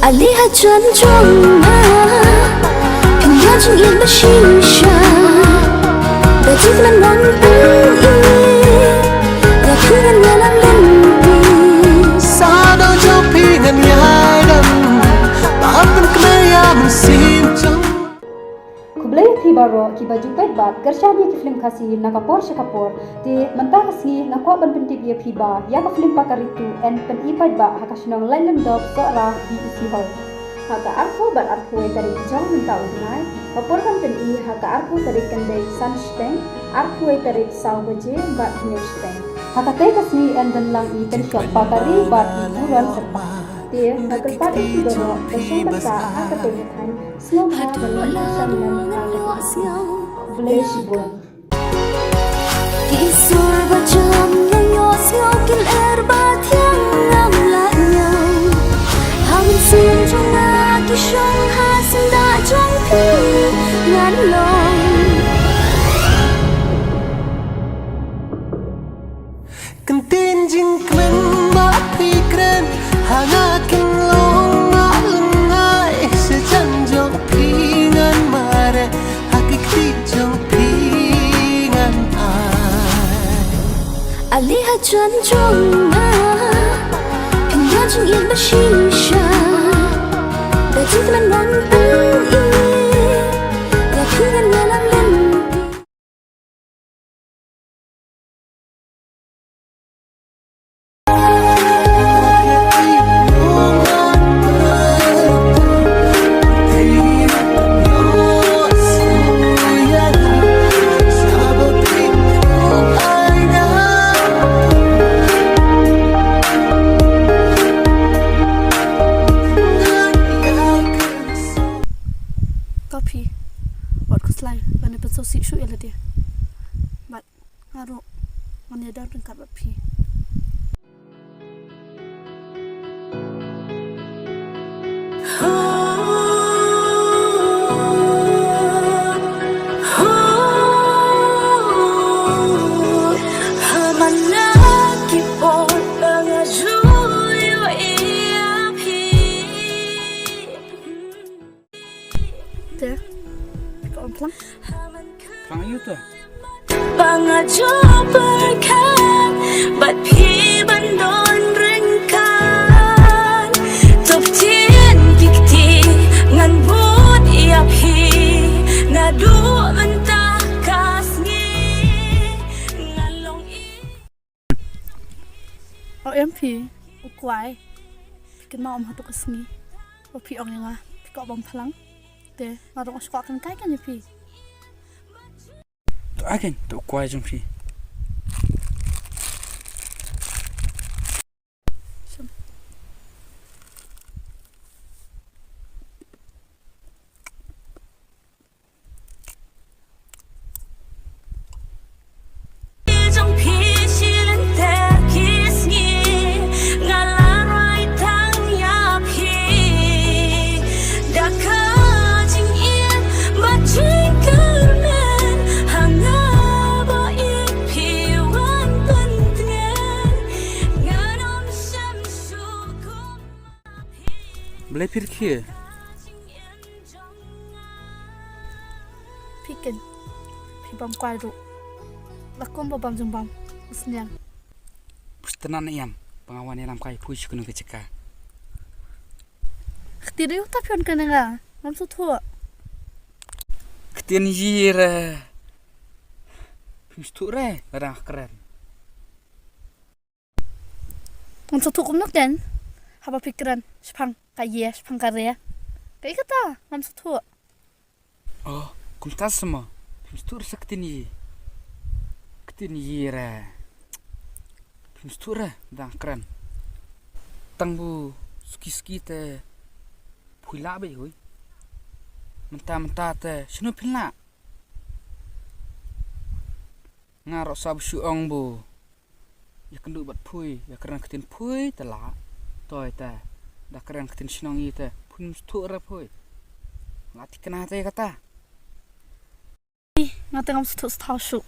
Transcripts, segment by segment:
Lihat janjongnya Pindah jengit bershisha Baju kelandan pui Rakuran dalam lempi Sada jauh pingan nyadam Maafkan kemaya mensimcam Kublai thi baro ki baju pet bat gersha dia ki film khasi na kapor shakapor te manta khasi na kwa ban pentik ye phi ba ya ka film pakaritu en pen i pet ba hakashnong lailan dop so ra di isi hol haka arko bat arko e tari jang menta udnai kapor kan pen i haka arko tari kandai sunsteng arko e tari saw baje bat newsteng haka te khasi en dan lang i pen shop pakari bat i buran serpa te haka pat i baro kasong basa haka te than Snow Aduh lalu ngeluas nhau Blazibun Kisur bajam ngeluas nhau Kin erbat yang ngamlat nhau Hangin sin trong na kisong hasin da trong pi ngan long Kentin jing kmen ma pi kren Hangakin long ma lengai Sejanjong pingan mare Hakik dijong pingan ai Lihat janjongnya Pindah jengit bershisha Baju kelandan pui Rakuran dalam lempi Kopi, buat keselai, bani bersosial syu ya dia. Bat, ngaruh, mana ada tingkat kopi. Teh, kau pelang? Pelang you tu. Pangajo berkan Bat pi bandon rengkan Top tien dikti Ngan bud ia pi Ngadu mentah kasngi Ngalong i Oh MP, ukuai. Bikin mau hatu kesini. Kopi orang yang kau bom pelang. Teh, ngaruh suka kan kai kan ya pi. Tu akan tu kuai jom pi. Trong khi xin te kisngi Ngalarai tang ya pi Daka jing in Bat jing kermen Hanga ba in pi wan pentengen Nganom syam syukum Boleh fikir. Pikin, pi bom kuai ru. Lakum bom jumbam, usnyang. Pustanan ayam. Pengawan dalam kai push kena keceka. Khtiru tapion kena nga, mam su thua. Ketian jira. Pustuk re, ladang keren. Mam su thukum nak den. Haba pikiran, sepang kaya, sepang karya. Kaya kata, mam su thua. Oh, kumtas semua. Pustuk sakti ni. Ketian jira. Pustuk re, ladang keren. Tangbu ski te. Pula be hoi. Mentah-mentah te, sino pila. Ngarok sab syuong bu. Ya kendu bat pui, ya keren ketin pui telah. Toy te. Dah keren ketin sinong i te. Pun stuk re pui. Lati kena te kata. Nga tengam su thuk stau syuk.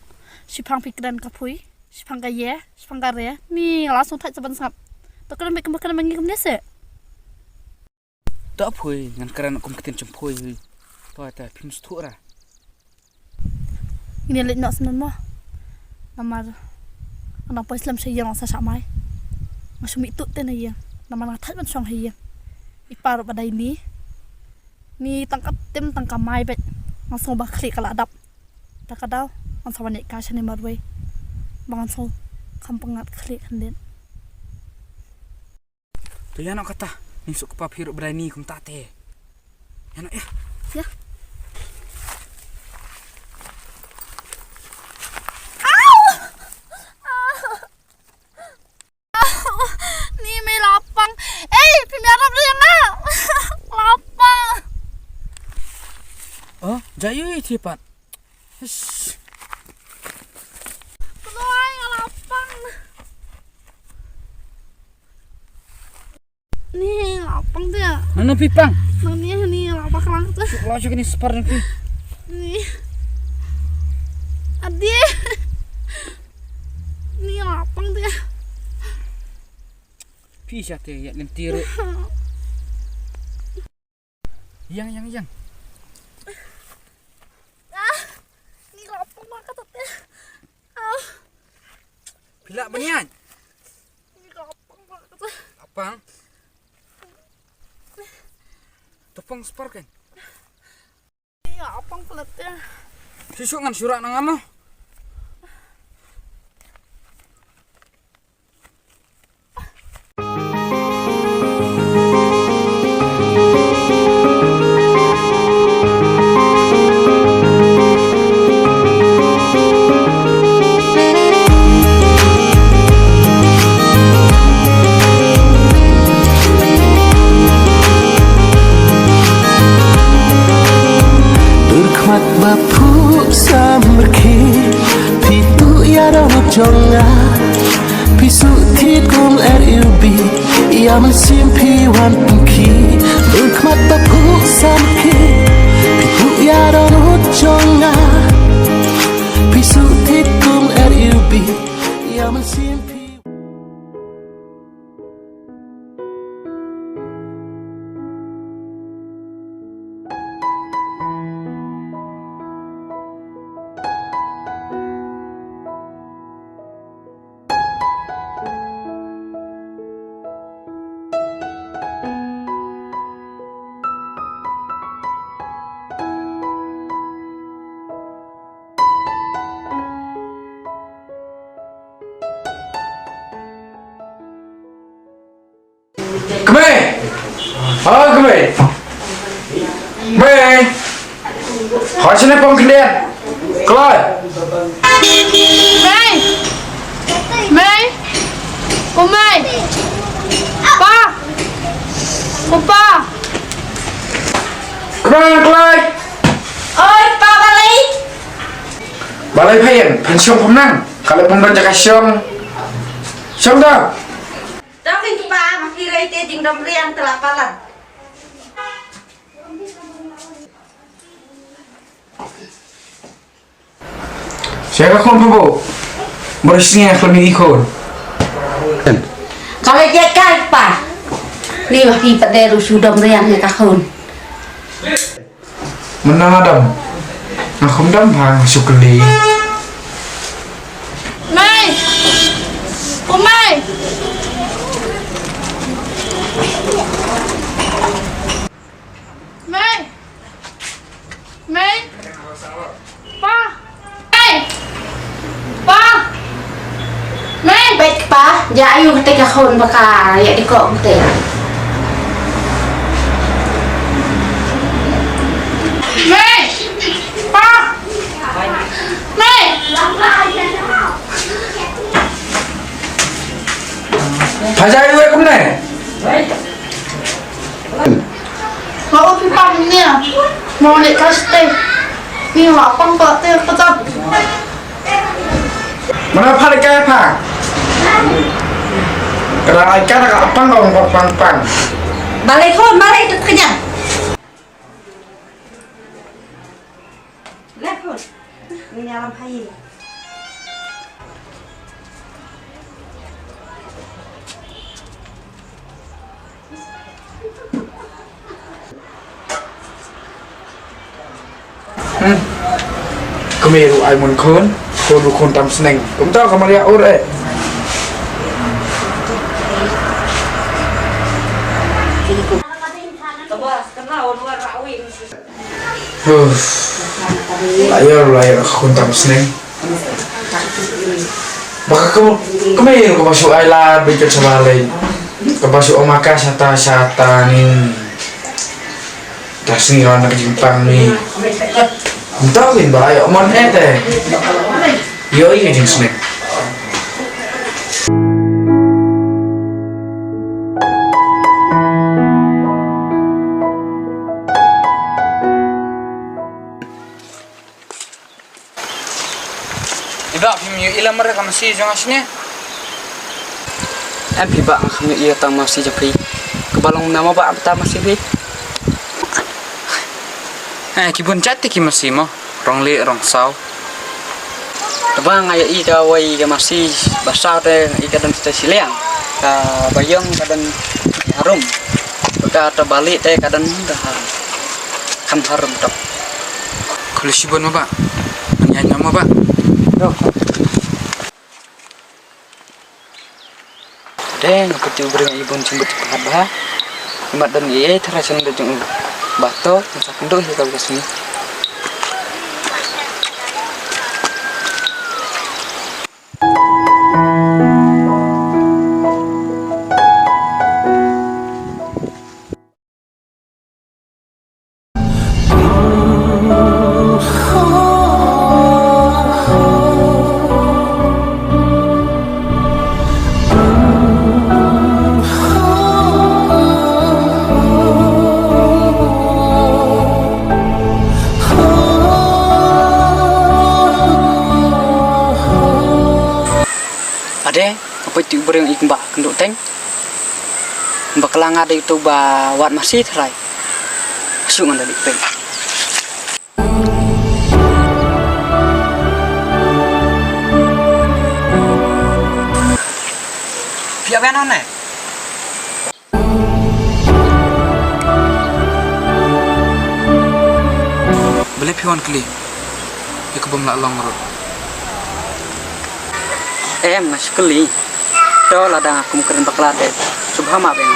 Sepang pikiran kapui, sepang kaya, sepang karya. Ni langsung tak seban sap. Tak kena make makan mangi kem desa. tak pui ngan keren aku ketin cempui toy ta pim stu ra ini lit nak senan mah namar anak pa Islam saya yang sa samai masumi tu ten ya namar ngat man song hiya ipar pada ini ni tangkap tim tangkap mai bet langsung bah klik kala adap tak kadau on sawane ka chane marwe bangan so kampengat klik handen tu ya nak kata ni sok pap hirup berani kum tate ya nak ya ni me lapang pimiara dia nak lapang oh jayu cepat keluar lapang ni lapang dia mana pipang ni lapang kelang tu laju ni separ ni ni adi ni lapang dia pisah te ya lentiru yang ni lapang banget tu bila banyak ni lapang banget apang tepung separ kan ni lapang pelatnya sisuk ngan surat nang amo Berkhmat bapu samberki Pitu ya rong jonga Pisu tit kum RUB Ya mensimpi wan pungki Berkhmat bapu samberki Pitu ya rong jonga Pisu tit kum RUB Ya mensimpi Kemai, kemai, kemai, hỏi xin em phong kinh đen, coi, Mei cô Mei ba pa kemai, coi, ơi pa balai pensiun pemenang, kalau pemenang jaga siom dah. Tapi pa makiray te ding damrian telapalan. Saya kon po, bersihnya kami ikon. Kalau dia kai pa, ni maki paderu sudah damrian ni kahun. Menang adam, aku mendam bang sukeli. Mei cô Mei Mei Mei pa Mei Baik pa, ja ayu ketika kahun baka ya di kok te. Mei pa Mei Hajar ibu aku mana? mau pipa ni mau naik kaste ni lapang pa te ketat Mana pada kaya apa? Kalau ikan agak apa kau pang. Balai kon, balai tu kenyang. Lekon, ni alam hai. Kemeru ai mun khon du khon tam sneng kum ta kamaria ur layar khon tam sneng baka kemeru ko masuk ai la bikin sabale ko masuk omaka sata nin tasni ran jimpang ni entah kan bahaya omon teh yo iya jeung snack Iba kami ilam mereka masih jangan sini. Iba kami iya tang masih jadi kebalong nama ba pertama masih bi. Kibun cati ki masih mo rong li rong sau. Tebang aya i ka wai ka masih basah teh i kadang teh siliang. Ka bayong kadang harum. Baka ta balik teh kadang dah kan harum tok. Kalau sibun mo ba? Nyanyi mo ba? Deng peti ubreng ibon cimbut paha imat dan ye terasan de jung bato masa kendo ya kau kesini ade apa tu bereng ikba kenduk teng bakalang ada itu ba wat masih terai masuk ngada di peng pia ben one beli pion kli ikubam la long ro em ngas keli to ladang aku keren bakla de subhama beng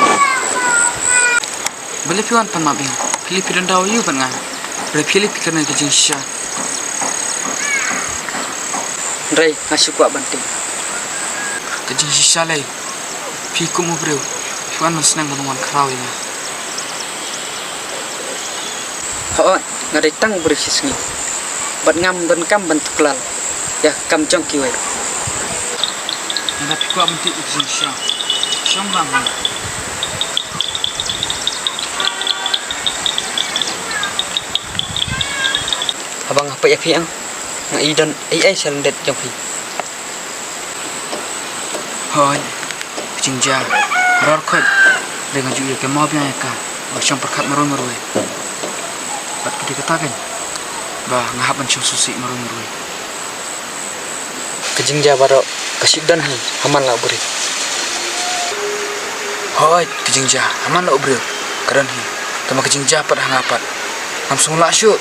beli pion pan ma beng pili pidan daw yu ban nga re pili pikirna ke jinsha rei ngasu kwa banting ke jinsha lei pi ku mu breu pion mas nang ngomong kraw ini ho ngadai tang bersis ni bat ngam ban kam ban tuklal ya kam jong kiwe ada pikwa bentik jinsha syong bang abang apa ya piang ngai dan ai selendet jong pi hoi jinja ror khot dengan juya ke mau biang ka syong perkat marun marui bat kita katakan bah ngahaban syong susi marun marui kejingja baro kasiddan han haman la buri hoi kejingja haman la buri karan hi tama kejingja pad hangapat langsung la syuk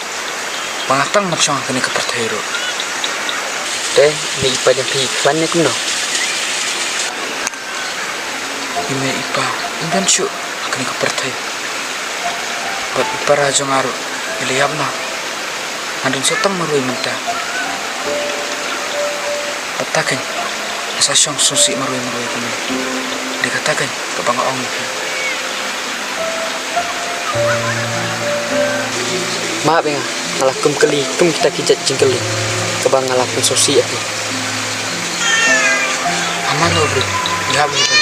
pangatang napsang kini kepertero deh ni ipa yang pi klannya kuno ime ipa indan syuk kini kepertero buat ipa raja ngaru iliyabna andun sotang marui mentah patakan asa syong susi marui kini dikatakan ke bangga ong maaf ya ngalah kum kita kijat jingkeli ke bang ngalah kum susi ya aman lo bro ya begitu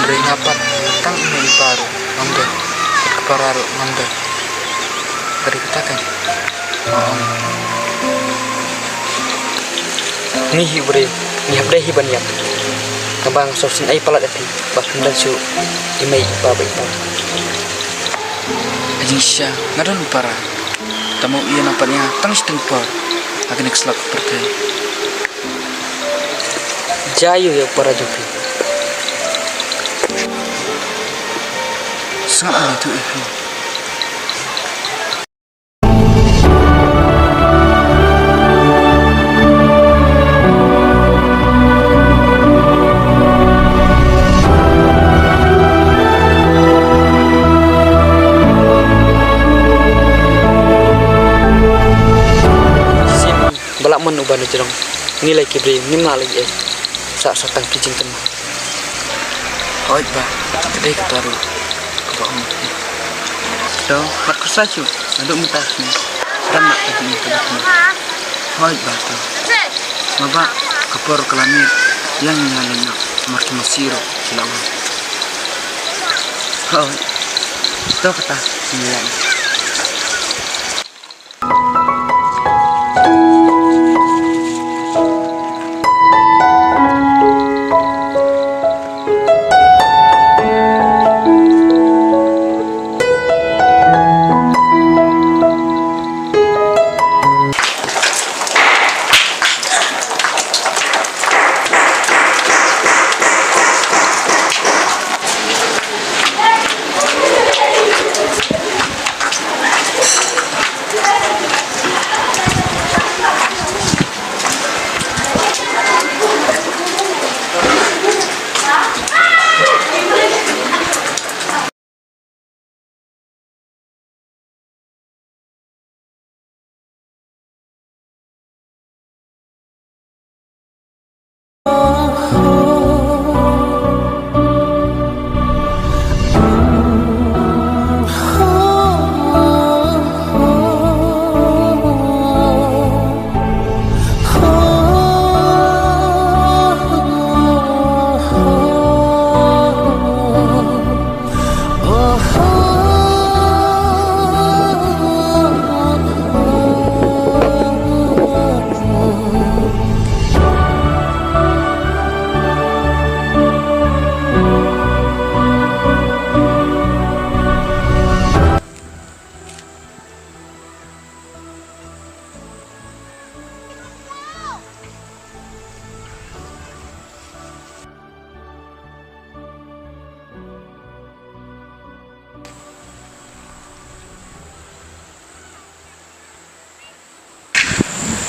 beri ngapat tang ini baru ngombe kepararo ngombe dari katakan ni hibre ni habde hiban yak kabang sosin ai palat ati bakun dan su imei pa bai pa ajisha ngadon para tamu iya nampaknya tang setengpar akan ekslak pertai jayu ya para joki sangat itu nilai kibri nimna lagi sa satang kijing tema oi ba kedai ketaru ke om do mat kusaju aduk mutas ni sedang nak pergi ke depan oi ba to maba kapor kelamit yang nyalena marki masiro silawan oi to kata nilai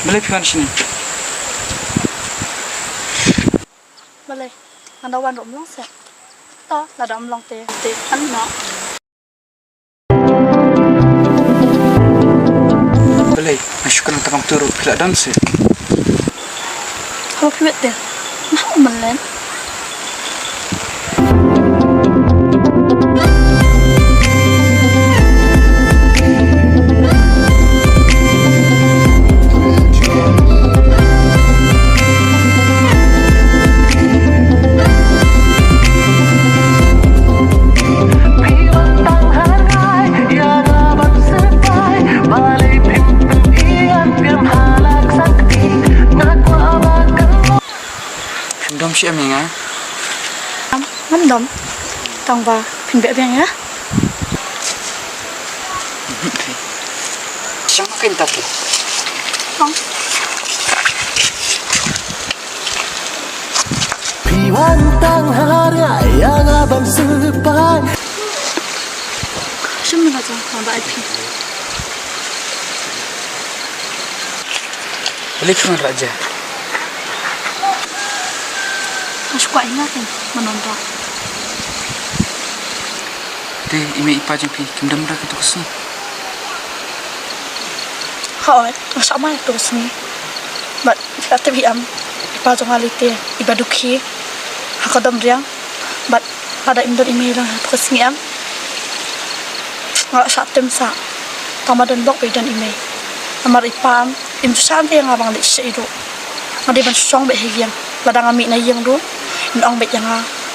Boleh pian sini. Boleh. Anda wan rom long se. To la dom long te an no. Boleh. Syukur takam turut pila dan se. Kalau piwet te. Nah melen. Dom siya menga. Ngam dom. Tang ba pin be beng ya. Siapa kan tapi? Tong. Piwantang harga yang abang sepai. Sumi ga jang ba ai pi. Boleh cuma raja. Aku kuat ingat kan menonton. Te ime ipa jeng pi kimdam dah ketuk sini. Hoi, sama itu sini. But kata biam ipa jong alite iba dukhi. Hakadam riang. But ada imdon email lah tu sini am. Nggak saat tem sa. Tamadan blok bedan email. Amar ipam imsusan yang abang lik seidu. Ngadi ban song be hiang. Badang ami na yang du. Nong bet yang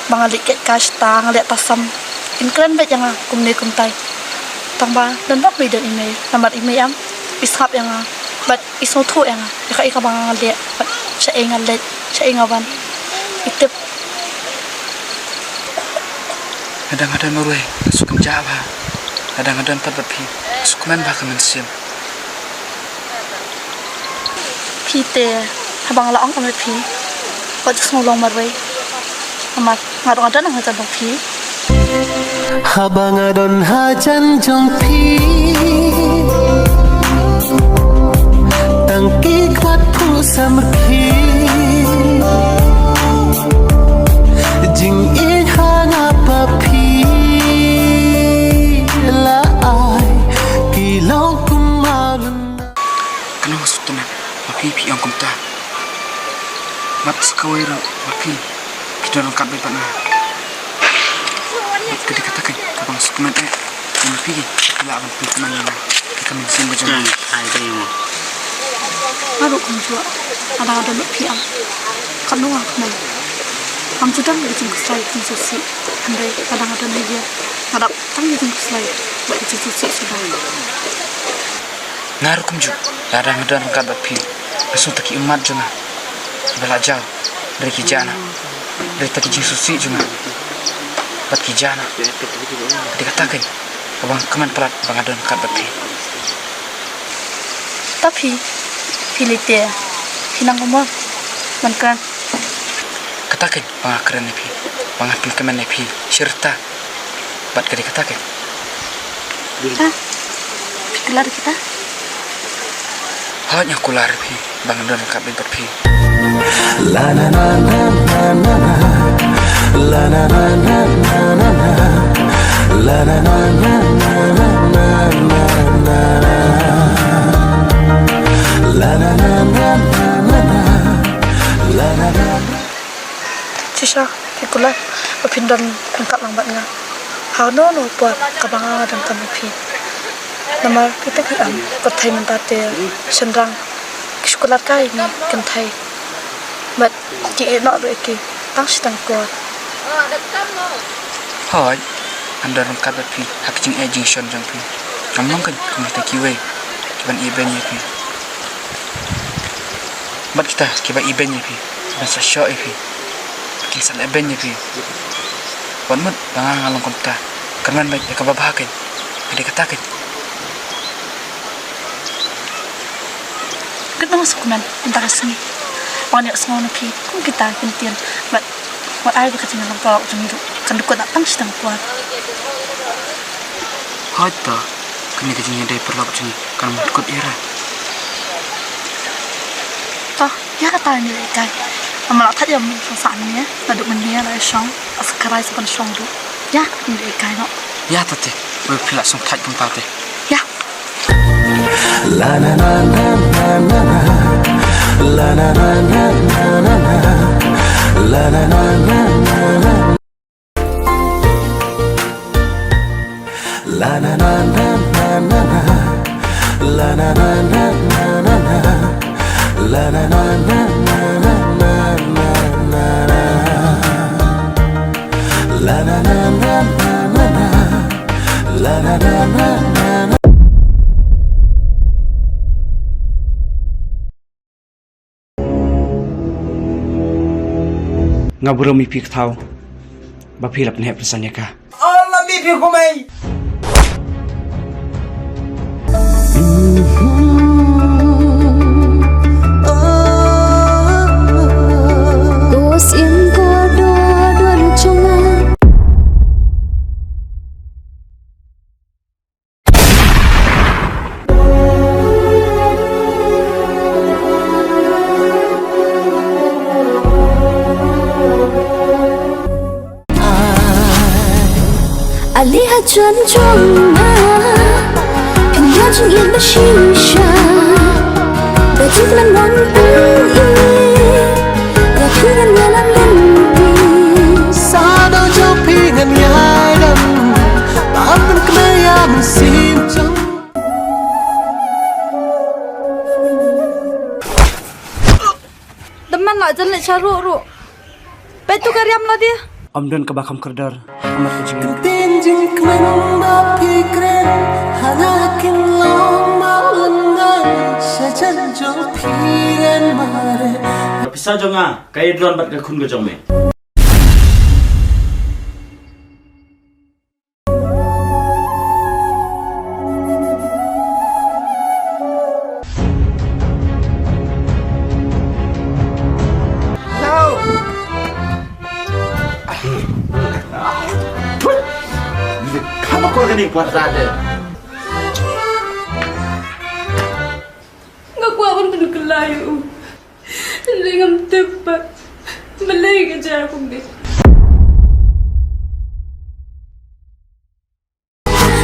bang alik ket kasta ngaliat tasam. Inkran bet yang kumne kumtai. Tangba dan bak bedan email. Nomor email am. Ishap yang but iso tu yang ika ika bang ngaliat. But saya ngalet, saya ngawan. Itip. Kadang-kadang norwe suka menjawab. Kadang-kadang tak berpi. Suka main bahkan mensim. Pite habang laong kami pi. Kau just ngulong marway. Amat ngadong-ngadong ang hajan pi. Habang adon hajan jong pi. Tangki kuat pusa merki. Jing in hang apa pi. La ai kilong kumalun. Kenapa maksud tenang? Papi pi yang kumta. mat sekawai ro mapi kita lengkap beban na kita dikatakan ke bang sekemen yang pergi bila abang pergi kemana na kita mensin macam baru kan juga ada lebih am kan doang kemana am sedang bikin keslai di sisi andai kadang-kadang dia ada tanya bikin keslai buat di sisi sudah ngaruh kum juga ada medan lengkap bepi langsung taki umat juga belajar dari kijana dari taki jisusi juga buat kijana dikatakan abang keman pelat bang ada lengkap bepi tapi pilih dia hinang umur mankan katakan bang akren nepi bang apil keman nepi serta buat kadi katakan kelar kita hanya kular pi bang ada lengkap bepi La na na na na na na. La na na na na na na. La na na na na na na na na. La na na na na na na. La na na. Cisha ikulah pindan angkat lambatnya hano no buat kabangan dan kami pi nama kita kiam pertai mentate sendrang sekolah kai ni kentai but ki nak reki tang sedang kuat hoi anda lengkap bepi hak jing jing shon jang pi ngomong kan kamu tak kiwe kiban ibennya pi bat kita kiban ibennya pi ban sa show pi kisah ibennya pi wan mat bang ngalong konta keman baik ya kababahakin ada katakan kita masuk kunan antara sini banyak semua napi kung kita kintian but what I berkata dengan kau jemiru kan dukut datang sedang kuat hoi ta kini kejinya dari perlap jeng kan ikut era toh ya kata ni kai amal tak jam sasaannya naduk menia lah song askerai sepan song tu ya ni kai no ya tate we pilak song tak kempate ya La na na na na na na. La na na na na na na. La na na na na na. La na na na na na na. La na na na na na na. La na na na na na na na na. La na na na na na na. La na na na na na. ngaburo mi pik thau ba philap ne presanya ka Allah mi pi kumai Dos in ko do don chunga Aliha chan chonga Pinja chung in ba shisha Da jinglan wan pung i Da kiran yalan limpi Sa đâu cho phi ngân nhai đâm Bám bên cây ya mình xin chung teman lah jalan caruk ru betu karyam lah dia om don ka bakam kerdar amat kejingin Tin jing kmen ba phi kren Hana kin long ma lần ngai Sa chân cho phi ngân mare Bisa jonga, kaya dron bat ka kun ko jong me. Kamu kau gini buat rade. Nggak kuat pun penuh kelayu Lingam tepat Belai kerja aku deh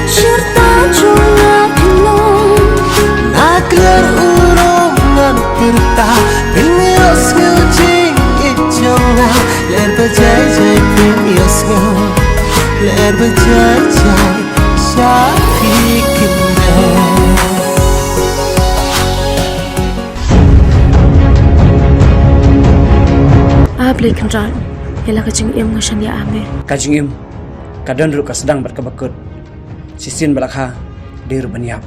Serta cuma pelong Na clear urong ngan tirta Pinios ngujing berjajah syahri kendang. Ablay kenral, ialah kajing im ngasan ya ame. Kajing im, kadang dulu sedang berkebekut. Sisin balakha, dir baniap.